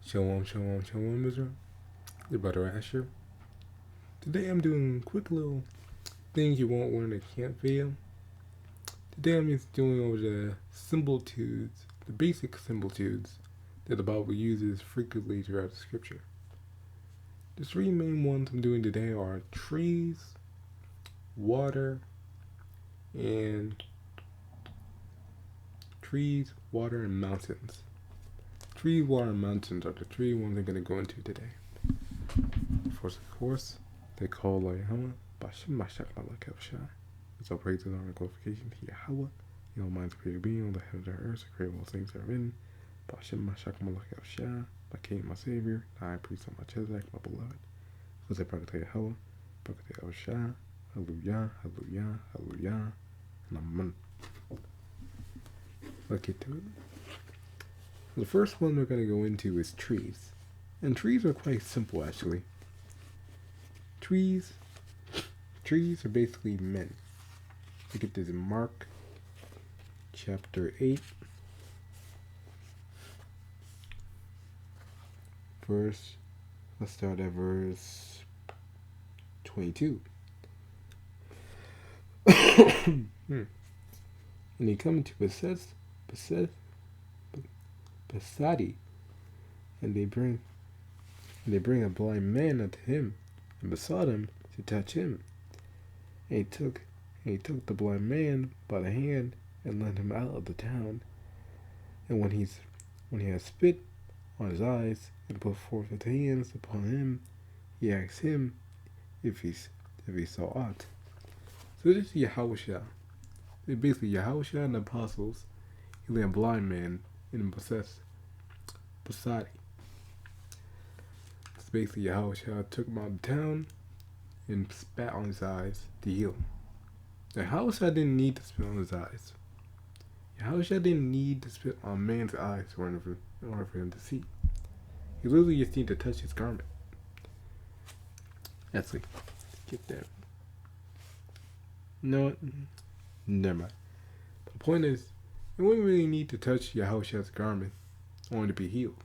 Shalom, shalom, shalom, Israel. Your brother Asher. Today I'm doing quick little things you won't learn that can't fail. Today I'm just doing over the similitudes, the basic similitudes that the Bible uses frequently throughout the scripture. The three main ones I'm doing today are trees, water, and mountains. Trees, water, and mountains are the three ones I'm going to go into today. First, of course, they call Yahweh, Bashim Mashak Malak Shah. It's all praises and honor and glorification to Yahweh, the Almighty creator being on the head of the earth, to create all things that are in. Bashim Mashak Malak Shah, my King, my Savior, the High Priest of Melchizedek, my beloved. Was it Barakatah Yahweh, Barakatah El Shah, Hallelujah, Hallelujah, Hallelujah, and Amen. Let's get to it. The first one we're going to go into is trees. And trees are quite simple, actually. Trees are basically men. We get this in Mark chapter 8, let's start at verse 22. And he come to Bethsaida, and they bring a blind man unto him, and besought him to touch him. And he took the blind man by the hand, and led him out of the town. And when he had spit on his eyes, and put forth his hands upon him, he asked him if he saw aught. So this is Yahushua. Basically, Yahushua and the apostles, he lay a blind man in Bethsaida. So basically, Yahushua took him out of town and spat on his eyes to heal him. Now, Yahushua didn't need to spit on his eyes. Yahushua didn't need to spit on a man's eyes in order for him to see. He literally just needed to touch his garment. Actually, get that. No, never mind. The point is, you wouldn't really need to touch Yahushua's garment only to be healed.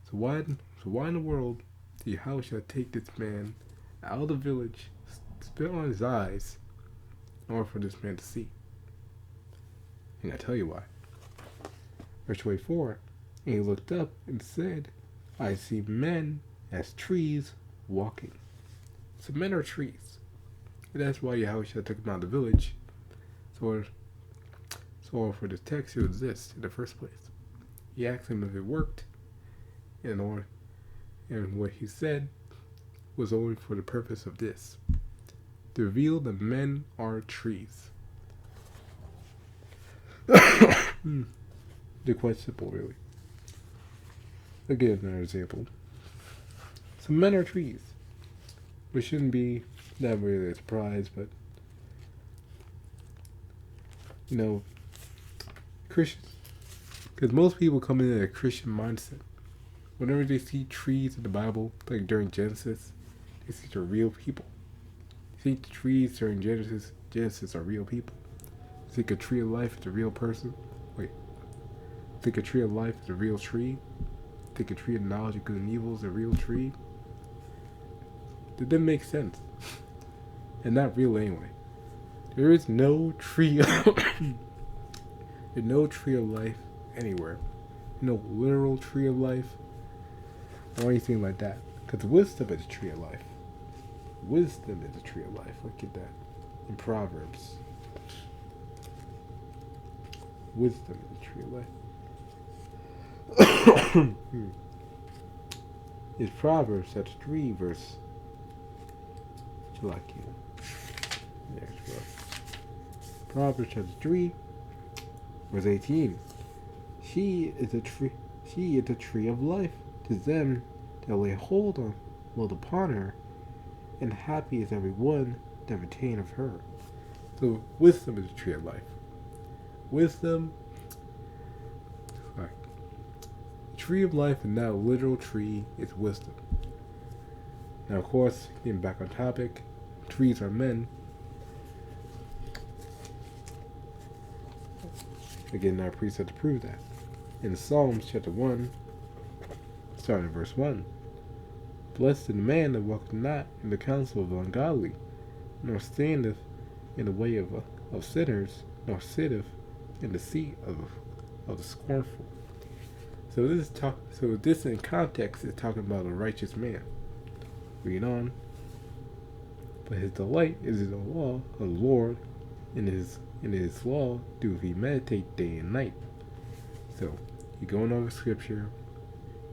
So why in the world did Yahushua take this man out of the village, spit on his eyes, in order for this man to see? And I tell you why. Verse 24, and he looked up and said, I see men as trees walking. So men are trees. And that's why Yahushua took him out of the village. So for this text to exist in the first place. He asked him if it worked, and what he said was only for the purpose of this. To reveal that men are trees. They're quite simple, really. Again, another example. So men are trees. Which shouldn't be that really a surprise, but Christians, because most people come in a Christian mindset. Whenever they see trees in the Bible, like during Genesis, they see the real people. They see the trees during Genesis are real people. They think a tree of life is a real person. Think a tree of life is a real tree. Think a tree of knowledge of good and evil is a real tree. That didn't make sense. And not real anyway. There is no tree There's no tree of life anywhere. No literal tree of life or anything like that. Because wisdom is a tree of life. Wisdom is a tree of life. Look at that. In Proverbs. Wisdom is a tree of life. It's Proverbs chapter 3 verse. Proverbs chapter 3 verse 18. She is a tree of life to them that lay hold upon her, and happy is every one that retain of her. So wisdom is a tree of life. Wisdom, tree of life, and that literal tree is wisdom. Now, of course, getting back on topic, trees are men. Again, our priest had to prove that. In Psalms chapter 1, starting at verse 1. Blessed is the man that walketh not in the counsel of the ungodly, nor standeth in the way of sinners, nor sitteth in the seat of the scornful. So this in context is talking about a righteous man. Read on. But his delight is in the law of the Lord, in his law doeth he meditate day and night. So you're going over scripture,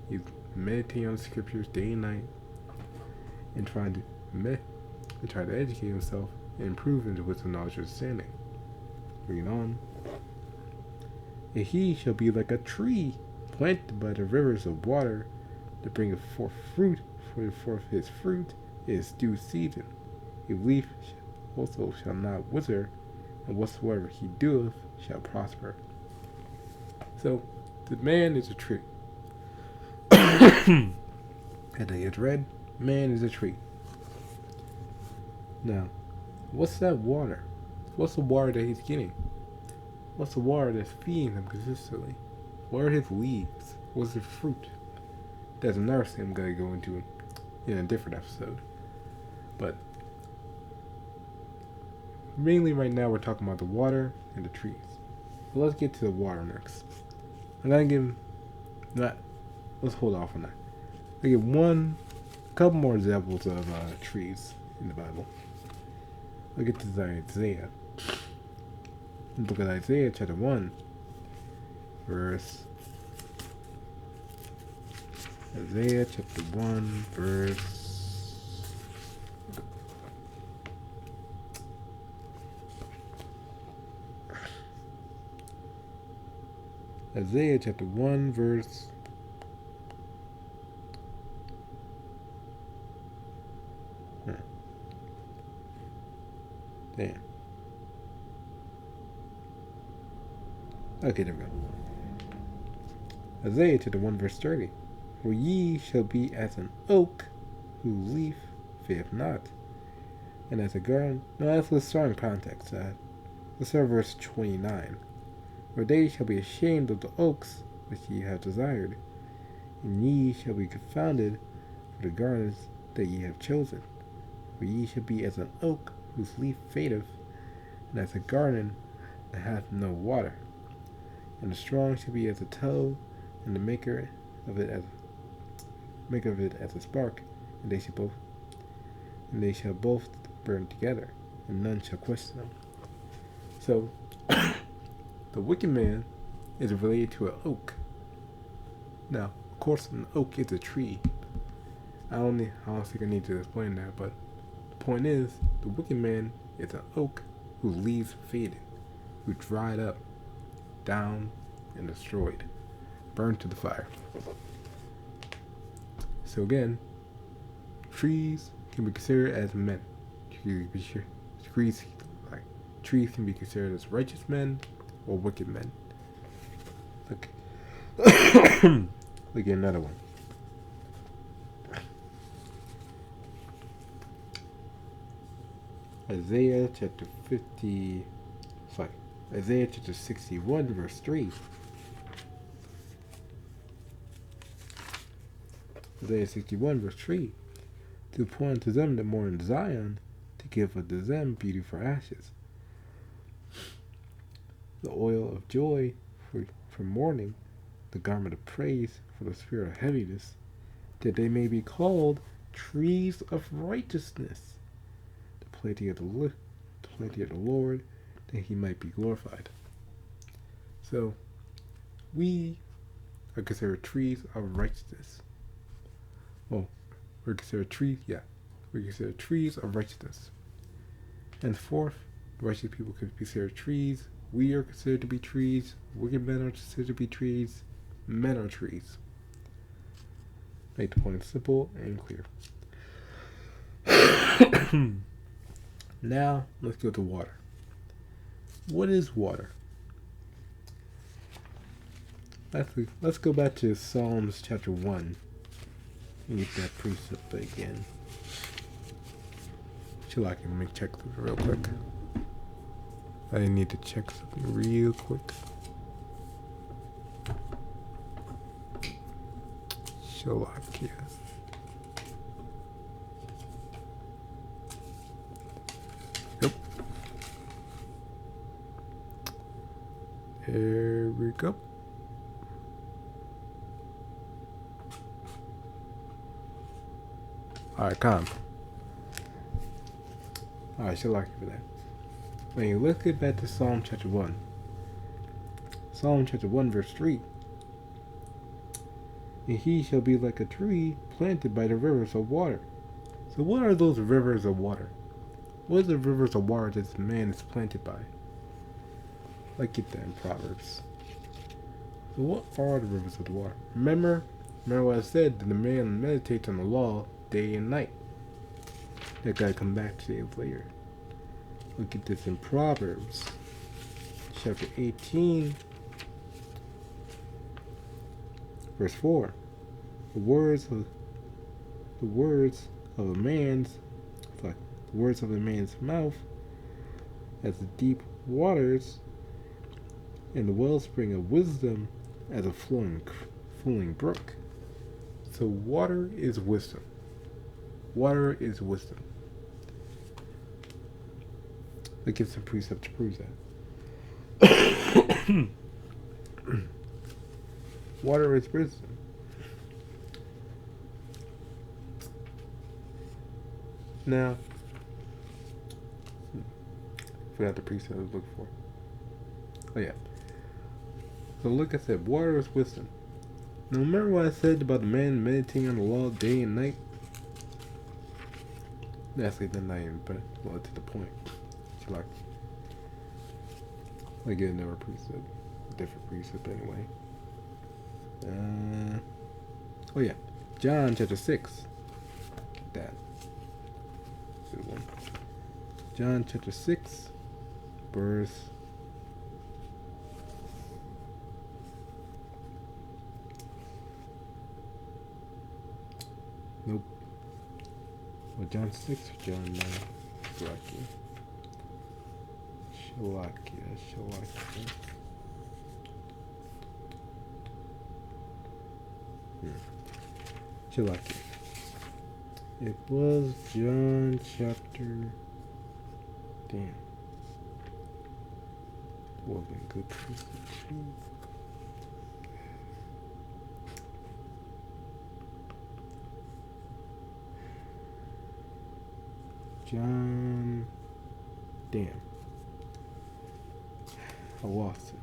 you meditating on the scriptures day and night, and trying to educate himself and improve into wisdom, knowledge, and understanding. Read on. And he shall be like a tree planted by the rivers of water, that bringeth forth fruit, for forth his fruit is due season. His leaf also shall not wither, and whatsoever he doeth shall prosper. So, the man is a tree. And they had read, man is a tree. Now, what's that water? What's the water that he's getting? What's the water that's feeding him consistently? What are his leaves? What's his fruit? That's another thing I'm going to go into in a different episode. But mainly right now we're talking about the water and the trees. So let's get to the water next. I'm going to give that. Let's hold off on that. I give a couple more examples of trees in the Bible. I'll get to Isaiah. Look at Isaiah chapter 1, verse. Isaiah chapter 1, verse. Isaiah chapter 1, verse. Damn. Okay, there we go. Isaiah chapter 1, verse 30. For ye shall be as an oak whose leaf faileth not, and as a garden. No, let's start in context. Let's start verse 29. For they shall be ashamed of the oaks which ye have desired, and ye shall be confounded for the gardens that ye have chosen. For ye shall be as an oak whose leaf fadeth, and as a garden that hath no water. And the strong shall be as a tow, and the maker of it as a spark, and they shall both burn together, and none shall question them. So the wicked man is related to an oak. Now, of course, an oak is a tree. I don't think I need to explain that, but the point is, the wicked man is an oak whose leaves faded, who dried up, down, and destroyed, burned to the fire. So again, trees can be considered as men. Trees can be considered as righteous men or wicked men. Look at another one. Isaiah chapter 61, verse 3. Isaiah 61, verse 3. To point unto them that mourn in Zion, to give unto them beauty for ashes, the oil of joy for mourning, the garment of praise for the spirit of heaviness, that they may be called trees of righteousness, the planting of the Lord, that he might be glorified. So, we are considered trees of righteousness. Well, we're considered trees of righteousness. And fourth, righteous people could be considered trees. We are considered to be trees. Wicked men are considered to be trees. Men are trees. Make the point simple and clear. Now, let's go to water. What is water? Let's go back to Psalms chapter 1 and get that precept again. Chill out, let me check something real quick. I need to check something real quick. Shalakia. Yep. Here we go. Alright, calm. Alright, Shalakia for that. When you look back to Psalm chapter 1. Psalm chapter 1 verse 3. And he shall be like a tree planted by the rivers of water. So what are those rivers of water? What are the rivers of water that this man is planted by? Let's get that in Proverbs. So what are the rivers of the water? Remember what I said, that the man meditates on the law day and night. That guy come back 2 days later. Look at this in Proverbs chapter 18 verse 4. The words of a man's mouth as the deep waters, and the wellspring of wisdom as a flowing brook. So water is wisdom. Water is wisdom. Let's get some precept to prove that. Water is wisdom. Now, forgot the precept I was looking for. Oh yeah. So look, I said water is wisdom. Now remember what I said about the man meditating on the law day and night? Actually, the night, but well, to the point. Like get another precept, different precept anyway. Oh yeah, John chapter 6. That. Good one. John chapter 6, verse. Nope. Well, John 6 or John 9? Shalakia. Shalakia. It was John chapter. Damn. Wasn't good. John. Damn. I lost it.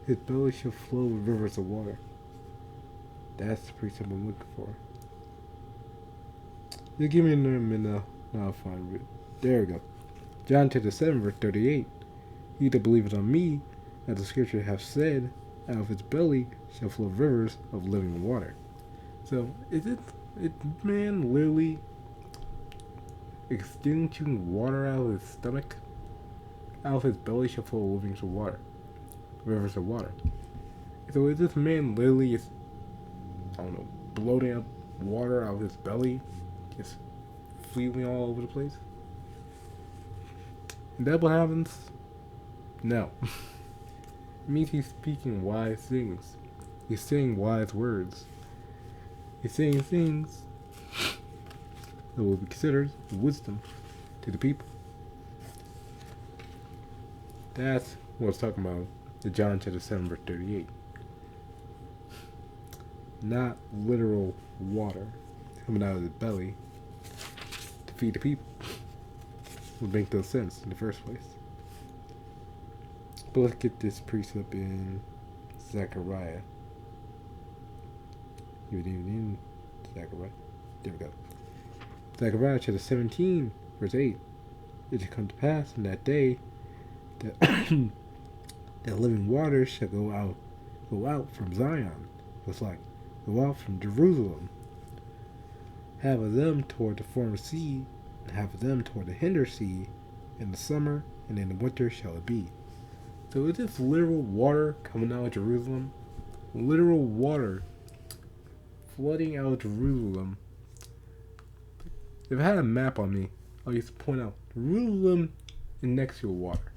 His belly shall flow with rivers of water. That's the precept I'm looking for. You give me another minute, now I'll find it. There we go. John chapter 7, verse 38. He that believeth on me, as the scripture hath said, out of his belly shall flow rivers of living water. So, is it man literally extinguishing water out of his stomach? Out of his belly shall flow living water. Rivers of water. So is this man literally bloating up water out of his belly? Just freely all over the place? Is that what happens? No. It means he's speaking wise things. He's saying wise words. He's saying things that will be considered wisdom to the people. That's what I was talking about. The John chapter 7 verse 38. Not literal water coming out of his belly to feed the people. Would make no sense in the first place. But let's get this precept in Zachariah. Even in Zachariah. There we go. Zachariah chapter 17 verse 8. It shall come to pass in that day that that living waters shall go out from Zion. It's like go out from Jerusalem. Half of them toward the former sea, and half of them toward the hinder sea. In the summer and in the winter shall it be. So is this literal water coming out of Jerusalem? Literal water flooding out of Jerusalem. If I had a map on me, I used to point out Jerusalem is next to water.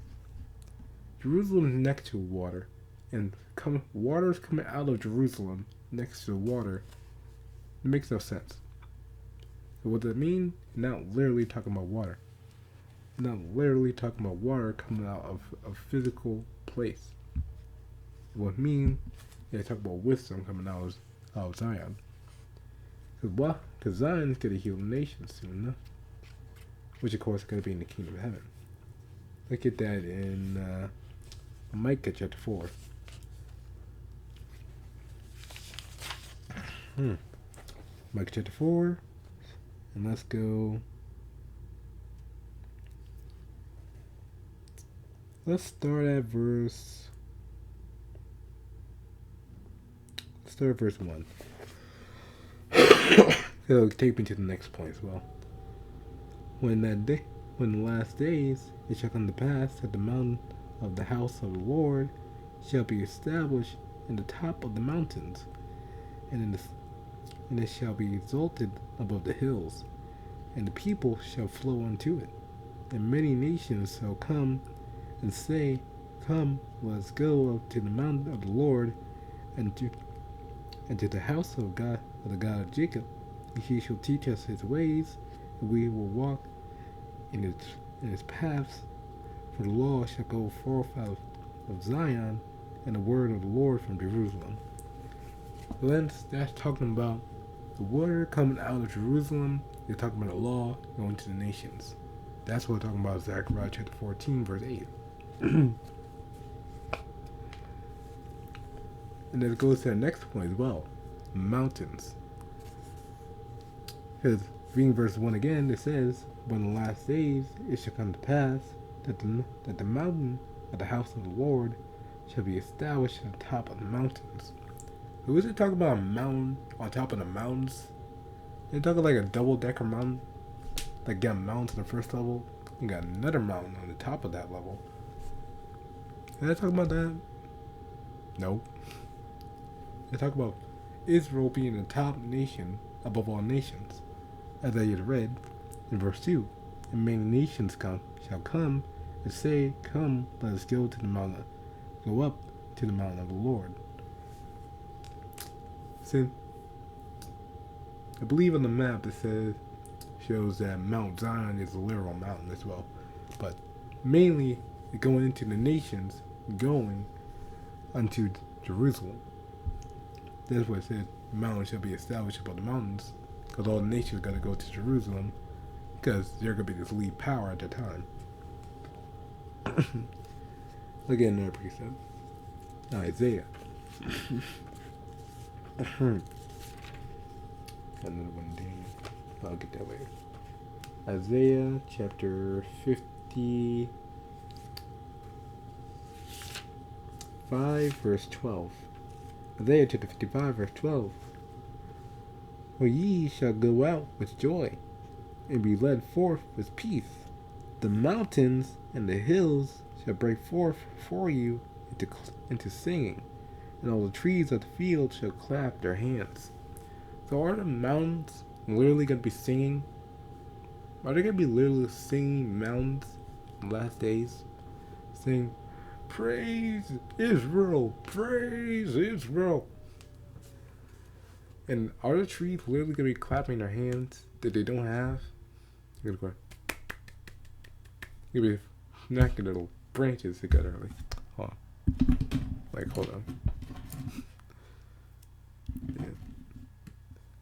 Jerusalem is next to water. and water's coming out of Jerusalem next to the water. It makes no sense. So what does it mean? It's not literally talking about water. It's not literally talking about water coming out of a physical place. What it means, they talk about wisdom coming out of Zion. Because Zion's going to heal the nations soon enough. Which of course is going to be in the kingdom of heaven. Look at that in Micah chapter 4. Micah chapter 4. And let's go. Let's start at verse 1. It'll take me to the next point as well. When the last days, it shall come to pass that the mountain of the house of the Lord shall be established in the top of the mountains, and it shall be exalted above the hills, and the people shall flow unto it. And many nations shall come and say, Come, let us go up to the mountain of the Lord, and to the house of God, of the God of Jacob. And he shall teach us his ways, and we will walk in his paths. For the law shall go forth out of Zion, and the word of the Lord from Jerusalem. So that's talking about the word coming out of Jerusalem. They're talking about the law going to the nations. That's what we're talking about, Zachariah chapter 14, verse 8. And then it goes to the next point as well. Mountains. Because reading verse 1 again, it says, But in the last days it shall come to pass that the mountain of the house of the Lord shall be established on top of the mountains. Who is it talking about a mountain on top of the mountains? They're talking like a double-decker mountain. Like you got a mountain on the first level, you got another mountain on the top of that level. Are they talking about that? Nope. They talk about Israel being the top nation above all nations. As I had read in verse 2, and many nations shall come and say, Come, let us go up to the mountain of the Lord. So, I believe on the map it shows that Mount Zion is a literal mountain as well. But mainly going into the nations, going unto Jerusalem. That's what it says, mountain shall be established above the mountains, because all the nations are going to go to Jerusalem, because they're going to be this lead power at the time. Look at another precept. Isaiah. Another one, Daniel. I'll get that later. Isaiah chapter 55, verse 12. Isaiah chapter 55, verse 12. For ye shall go out with joy, and be led forth with peace. The mountains and the hills shall break forth for you into singing, and all the trees of the field shall clap their hands. So are the mountains literally going to be singing? Are they going to be literally singing mountains in the last days? Saying, Praise Israel! Praise Israel! And are the trees literally going to be clapping their hands that they don't have? They're going to be smacking little branches together. Hold on.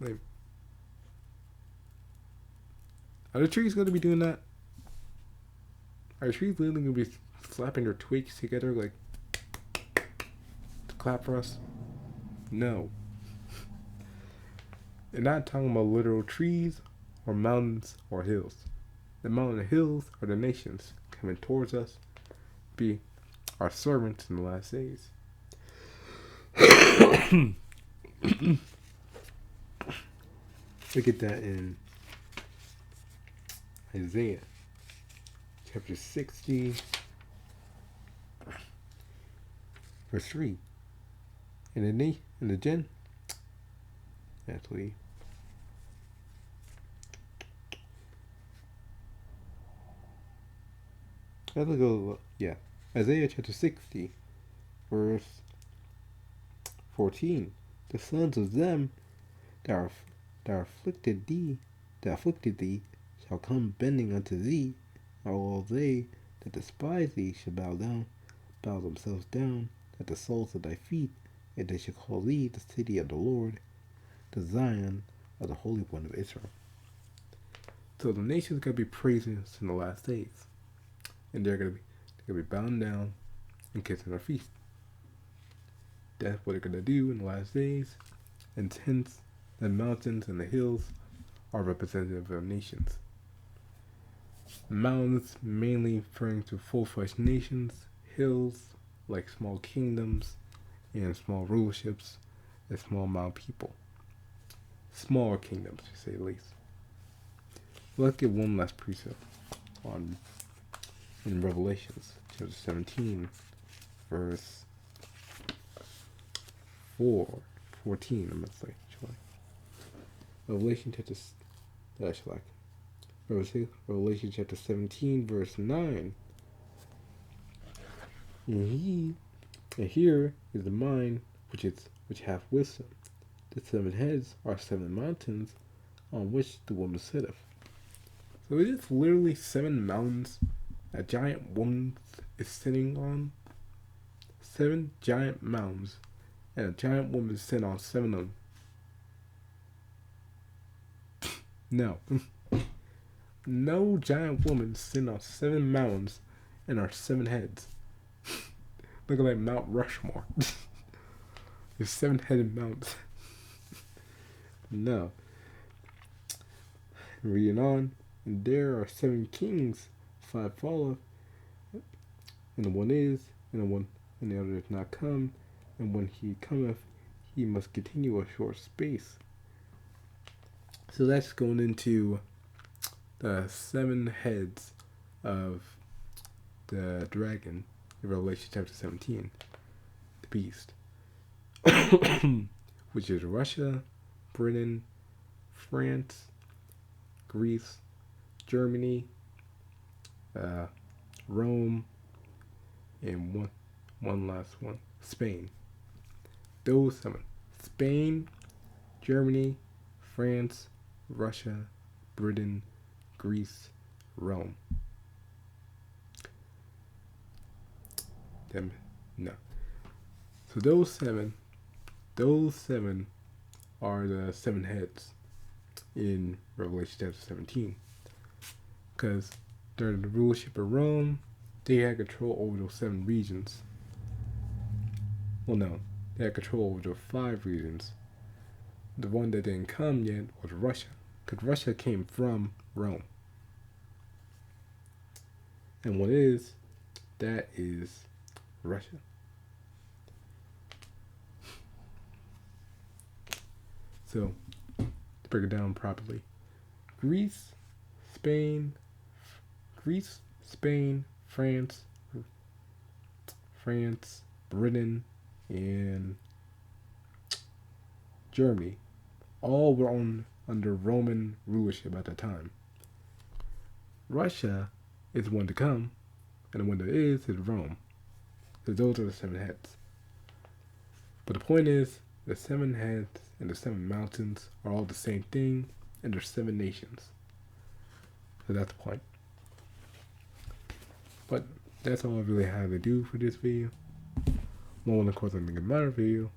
Yeah. Are the trees going to be doing that? Are the trees literally going to be slapping their twigs together to clap for us? No. They're not talking about literal trees or mountains or hills. The mountain and hills are the nations coming towards us, be our servants in the last days. Look at that in Isaiah chapter 60, verse 3. Actually, let's go. Yeah, Isaiah chapter 60, verse 14. The sons of them that are that afflicted thee shall come bending unto thee, and all they that despise thee shall bow themselves down at the soles of thy feet, and they shall call thee the city of the Lord, the Zion of the Holy One of Israel. So the nations are gonna be praising us in the last days, and they're gonna be bowing down and kissing our feet. That's what they're gonna do in the last days, and hence the mountains and the hills are representative of nations. Mountains mainly referring to full-fledged nations, hills like small kingdoms and small rulerships and small amount of people. Smaller kingdoms, to say the least. Let's get one last precept on in Revelations chapter 17, verse 14, I'm gonna say, actually. Revelation chapter 17, verse 9. And here is the mind which hath wisdom. The 7 heads are 7 mountains on which the woman sitteth. So it is literally 7 mountains a giant woman is sitting on. 7 giant mountains, and a giant woman is sitting on 7 of them. No. No giant woman sitting on 7 mountains and our 7 heads. Look like Mount Rushmore. There's 7-headed mountains. No. Reading on, and there are 7 kings, 5 followeth, and the one is, and the other is not come, and when he cometh, he must continue a short space. So that's going into the 7 heads of the dragon in Revelation chapter 17, the beast, which is Russia, Britain, France, Greece, Germany, Rome, and one last one, Spain. Those 7: Spain, Germany, France, Russia, Britain, Greece, Rome. No. So those seven are the 7 heads in Revelation chapter 17. Because during the rulership of Rome, they had control over those 7 regions. Well, no, they had control over those 5 regions. The one that didn't come yet was Russia, because Russia came from Rome. And what is, that is Russia. So, to break it down properly, Greece, Spain, France, Britain, and Germany all were under Roman rulership at the time. Russia is the one to come, and the one that is Rome. So those are the 7 heads. But the point is, the 7 heads and the 7 mountains are all the same thing, and there's 7 nations. So that's the point. But that's all I really have to do for this video. More than, of course, I'm making another video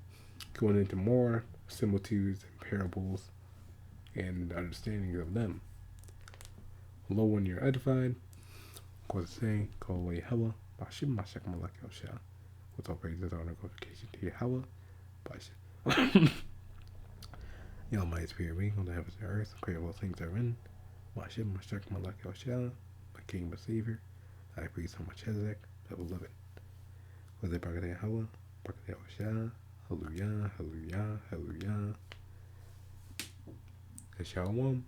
going into more similitudes and parables and understanding of them. Lo, when you're edified, of course, saying, call away Hella, Bashim Mashak Malak Yosha. With all praises, honor, glorification to Yahweh, Bashim. The Almighty Spirit, we on the heavens and earth, create all things therein. Bashim Mashak Malak Yosha, my King, my Savior. I praise so much Hezek, that will love it. With it, Barakah Yahweh, Barakah Yahweh, Hallelujah, Hallelujah, Hallelujah. Shalom.